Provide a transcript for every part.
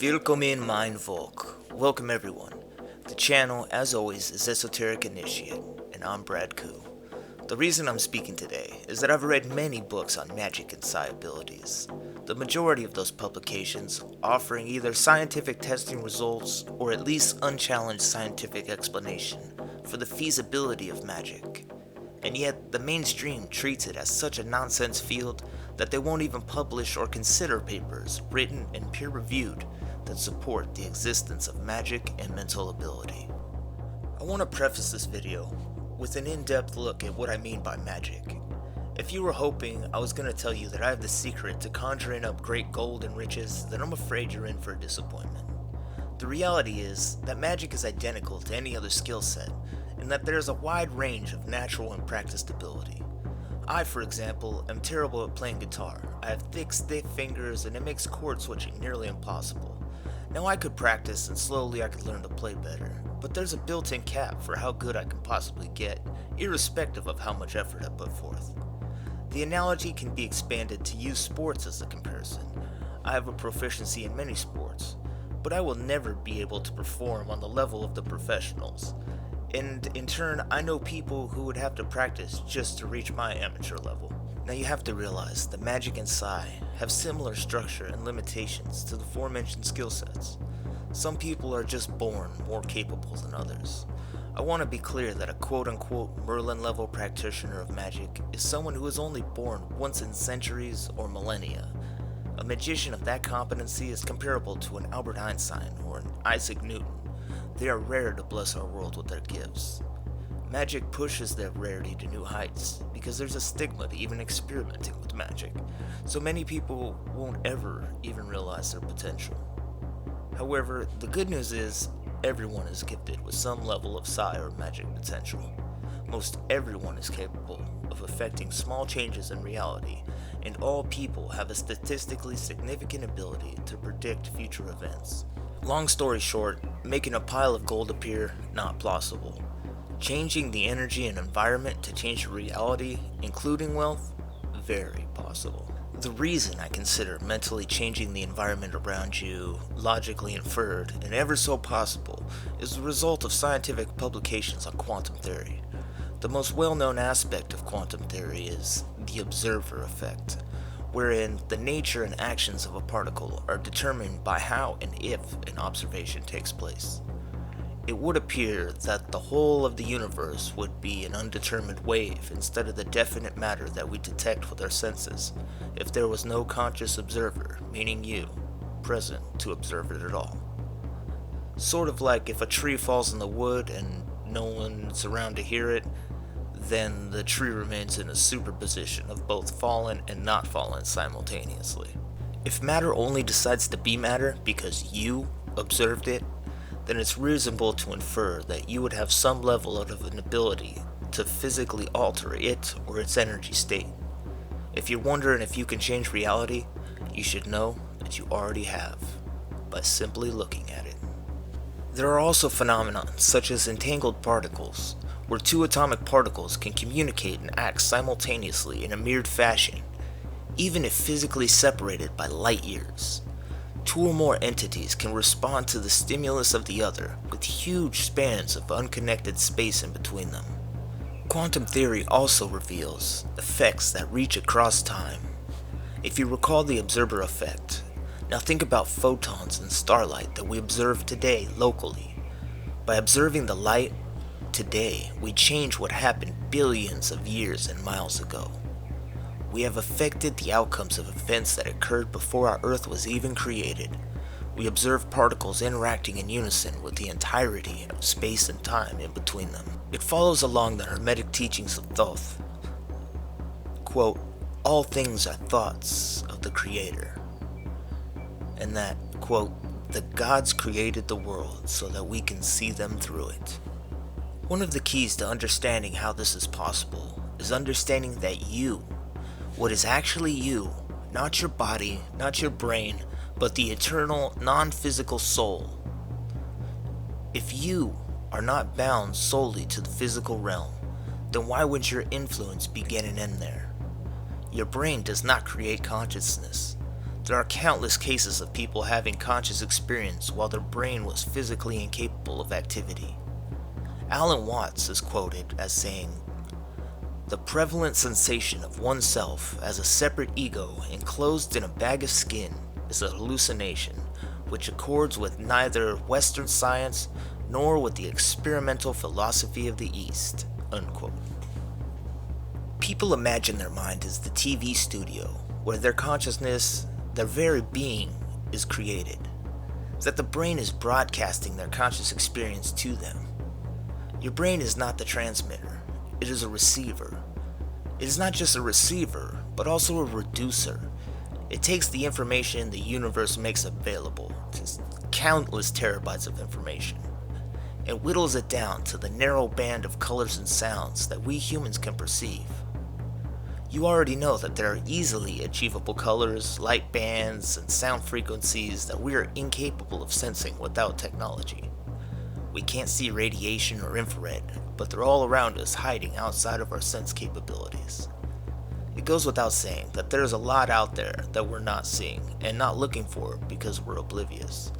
Willkommen mein Volk. Welcome everyone. The channel, as always, is Esoteric Initiate, and I'm Brad Koo. The reason I'm speaking today is that I've read many books on magic and psi abilities. The majority of those publications offering either scientific testing results or at least unchallenged scientific explanation for the feasibility of magic. And yet, the mainstream treats it as such a nonsense field that they won't even publish or consider papers written and peer-reviewed that support the existence of magic and mental ability. I want to preface this video with an in-depth look at what I mean by magic. If you were hoping I was going to tell you that I have the secret to conjuring up great gold and riches, then I'm afraid you're in for a disappointment. The reality is that magic is identical to any other skill set, and that there is a wide range of natural and practiced ability. I, for example, am terrible at playing guitar. I have thick, stiff fingers, and it makes chord switching nearly impossible. Now I could practice, and slowly I could learn to play better, but there's a built-in cap for how good I can possibly get, irrespective of how much effort I put forth. The analogy can be expanded to use sports as a comparison. I have a proficiency in many sports, but I will never be able to perform on the level of the professionals. And in turn, I know people who would have to practice just to reach my amateur level. Now you have to realize that Magick and Psy have similar structure and limitations to the aforementioned skill sets. Some people are just born more capable than others. I want to be clear that a quote-unquote Merlin level practitioner of magic is someone who is only born once in centuries or millennia. A magician of that competency is comparable to an Albert Einstein or an Isaac Newton. They are rare to bless our world with their gifts. Magic pushes their rarity to new heights because there's a stigma to even experimenting with magic, so many people won't ever even realize their potential. However, the good news is everyone is gifted with some level of psi or magic potential. Most everyone is capable of affecting small changes in reality, and all people have a statistically significant ability to predict future events. Long story short, making a pile of gold appear, not plausible. Changing the energy and environment to change reality, including wealth, very possible. The reason I consider mentally changing the environment around you logically inferred and ever so possible is the result of scientific publications on quantum theory. The most well-known aspect of quantum theory is the observer effect, wherein the nature and actions of a particle are determined by how and if an observation takes place. It would appear that the whole of the universe would be an undetermined wave instead of the definite matter that we detect with our senses, if there was no conscious observer, meaning you, present to observe it at all. Sort of like if a tree falls in the wood and no one's around to hear it, then the tree remains in a superposition of both fallen and not fallen simultaneously. If matter only decides to be matter because you observed it, then it's reasonable to infer that you would have some level of an ability to physically alter it or its energy state. If you're wondering if you can change reality, you should know that you already have, by simply looking at it. There are also phenomena such as entangled particles, where two atomic particles can communicate and act simultaneously in a mirrored fashion, even if physically separated by light years. Two or more entities can respond to the stimulus of the other with huge spans of unconnected space in between them. Quantum theory also reveals effects that reach across time. If you recall the observer effect, now think about photons and starlight that we observe today locally. By observing the light today, we change what happened billions of years and miles ago. We have affected the outcomes of events that occurred before our Earth was even created. We observe particles interacting in unison with the entirety of space and time in between them. It follows along the Hermetic teachings of Thoth. Quote, all things are thoughts of the Creator. And that, quote, the gods created the world so that we can see them through it. One of the keys to understanding how this is possible is understanding that you, what is actually you, not your body, not your brain, but the eternal, non-physical soul. If you are not bound solely to the physical realm, then why would your influence begin and end there? Your brain does not create consciousness. There are countless cases of people having conscious experience while their brain was physically incapable of activity. Alan Watts is quoted as saying, "The prevalent sensation of oneself as a separate ego enclosed in a bag of skin is a hallucination which accords with neither Western science nor with the experimental philosophy of the East." Unquote. People imagine their mind as the TV studio where their consciousness, their very being, is created. That the brain is broadcasting their conscious experience to them. Your brain is not the transmitter, it is a receiver. It is not just a receiver, but also a reducer. It takes the information the universe makes available, just countless terabytes of information, and whittles it down to the narrow band of colors and sounds that we humans can perceive. You already know that there are easily achievable colors, light bands, and sound frequencies that we are incapable of sensing without technology. We can't see radiation or infrared, but they're all around us, hiding outside of our sense capabilities. It goes without saying that there's a lot out there that we're not seeing and not looking for because we're oblivious.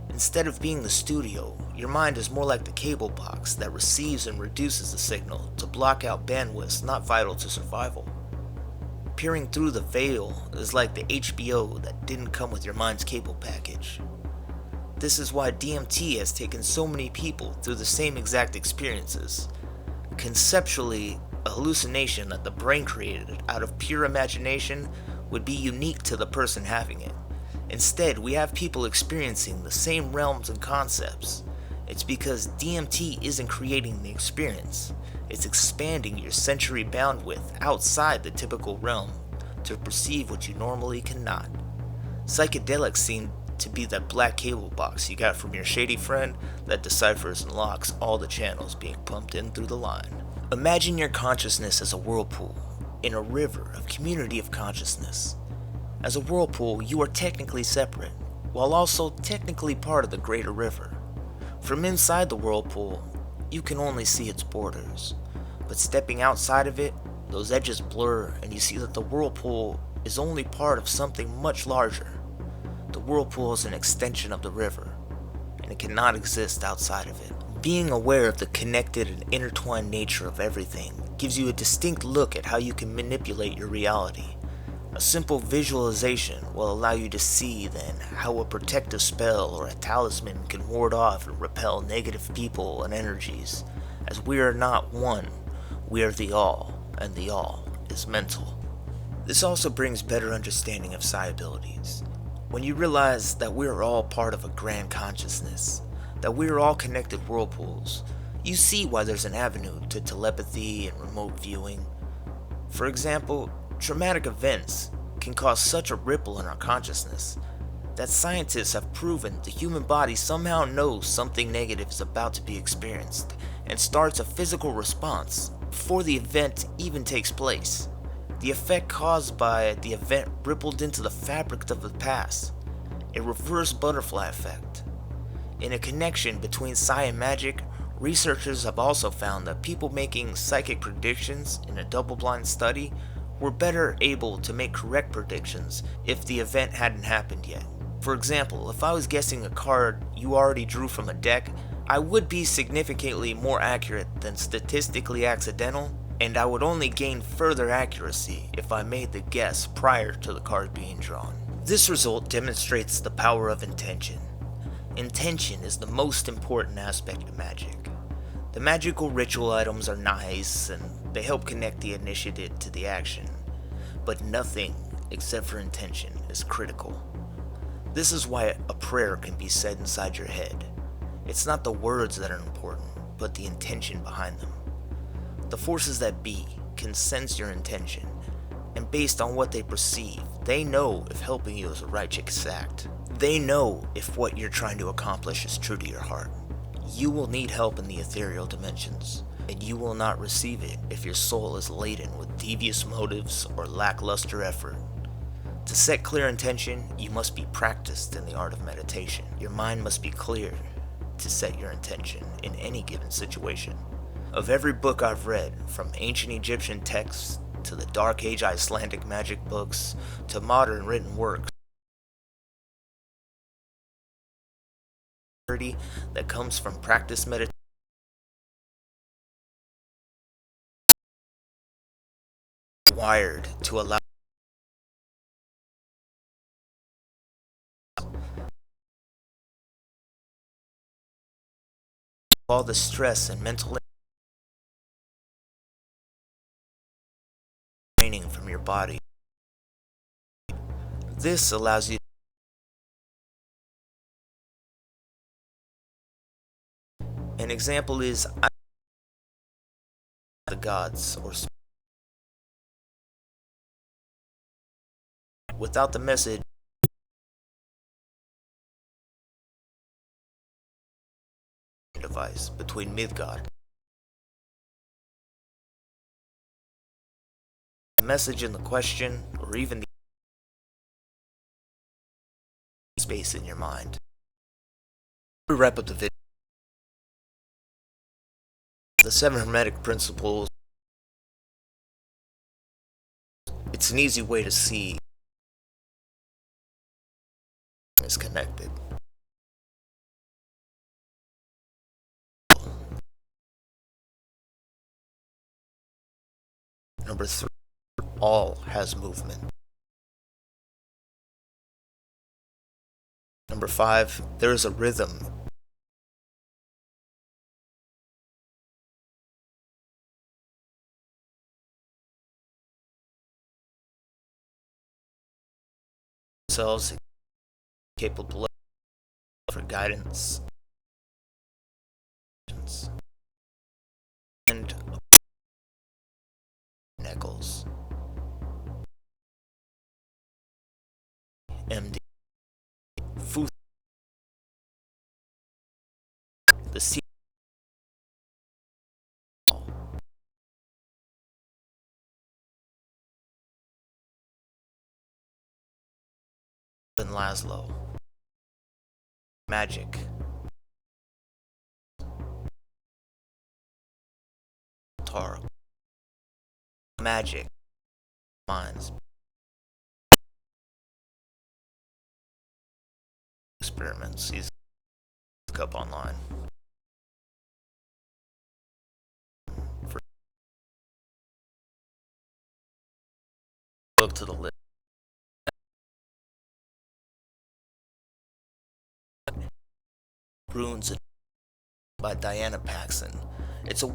Instead of being the studio, your mind is more like the cable box that receives and reduces the signal to block out bandwidths not vital to survival. Peering through the veil is like the HBO that didn't come with your mind's cable package. This is why DMT has taken so many people through the same exact experiences. Conceptually, a hallucination that the brain created out of pure imagination would be unique to the person having it. Instead, we have people experiencing the same realms and concepts. It's because DMT isn't creating the experience, it's expanding your sensory bandwidth outside the typical realm to perceive what you normally cannot. Psychedelics seem to be that black cable box you got from your shady friend that deciphers and locks all the channels being pumped in through the line. Imagine your consciousness as a whirlpool in a river of community of consciousness. As a whirlpool, you are technically separate, while also technically part of the greater river. From inside the whirlpool, you can only see its borders, but stepping outside of it, those edges blur and you see that the whirlpool is only part of something much larger. The whirlpool is an extension of the river, and it cannot exist outside of it. Being aware of the connected and intertwined nature of everything gives you a distinct look at how you can manipulate your reality. A simple visualization will allow you to see then how a protective spell or a talisman can ward off and repel negative people and energies, as we are not one, we are the all, and the all is mental. This also brings better understanding of psi abilities. When you realize that we are all part of a grand consciousness, that we are all connected whirlpools, you see why there's an avenue to telepathy and remote viewing. For example, traumatic events can cause such a ripple in our consciousness that scientists have proven the human body somehow knows something negative is about to be experienced and starts a physical response before the event even takes place. The effect caused by the event rippled into the fabric of the past, a reverse butterfly effect. In a connection between psi and magic, researchers have also found that people making psychic predictions in a double-blind study were better able to make correct predictions if the event hadn't happened yet. For example, if I was guessing a card you already drew from a deck, I would be significantly more accurate than statistically accidental, and I would only gain further accuracy if I made the guess prior to the card being drawn. This result demonstrates the power of intention. Intention is the most important aspect of magic. The magical ritual items are nice and they help connect the initiative to the action, but nothing except for intention is critical. This is why a prayer can be said inside your head. It's not the words that are important, but the intention behind them. The forces that be can sense your intention, and based on what they perceive, they know if helping you is a righteous act. They know if what you're trying to accomplish is true to your heart. You will need help in the ethereal dimensions, and you will not receive it if your soul is laden with devious motives or lackluster effort. To set clear intention, you must be practiced in the art of meditation. Your mind must be clear to set your intention in any given situation. Of every book I've read, from ancient Egyptian texts to the Dark Age Icelandic magic books to modern written works, that comes from practice meditation. Wired to allow all the stress and mental training from your body. This allows you. An example is the gods or without the message device between Midgard. The message in the question or even the space in your mind. To wrap up the video, the 7 Hermetic principles. It's an easy way to see is connected. Number 3, all has movement. Number 5, there is a rhythm. Themselves capable for guidance and Nichols, MD, Fu, the C, and Laszlo, Magick, Tar, Magic, Minds, experiments. He's up online. Look to the list. Runes by Diana Paxson. It's a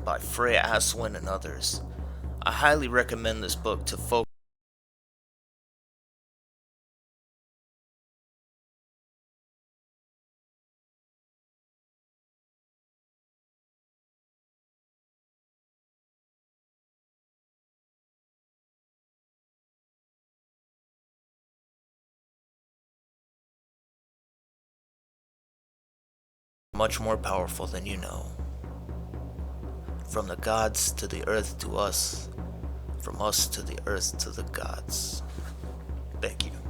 by Freya Aswin and others. I highly recommend this book to folks much more powerful than you know. From the gods to the earth to us, from us to the earth to the gods. Thank you.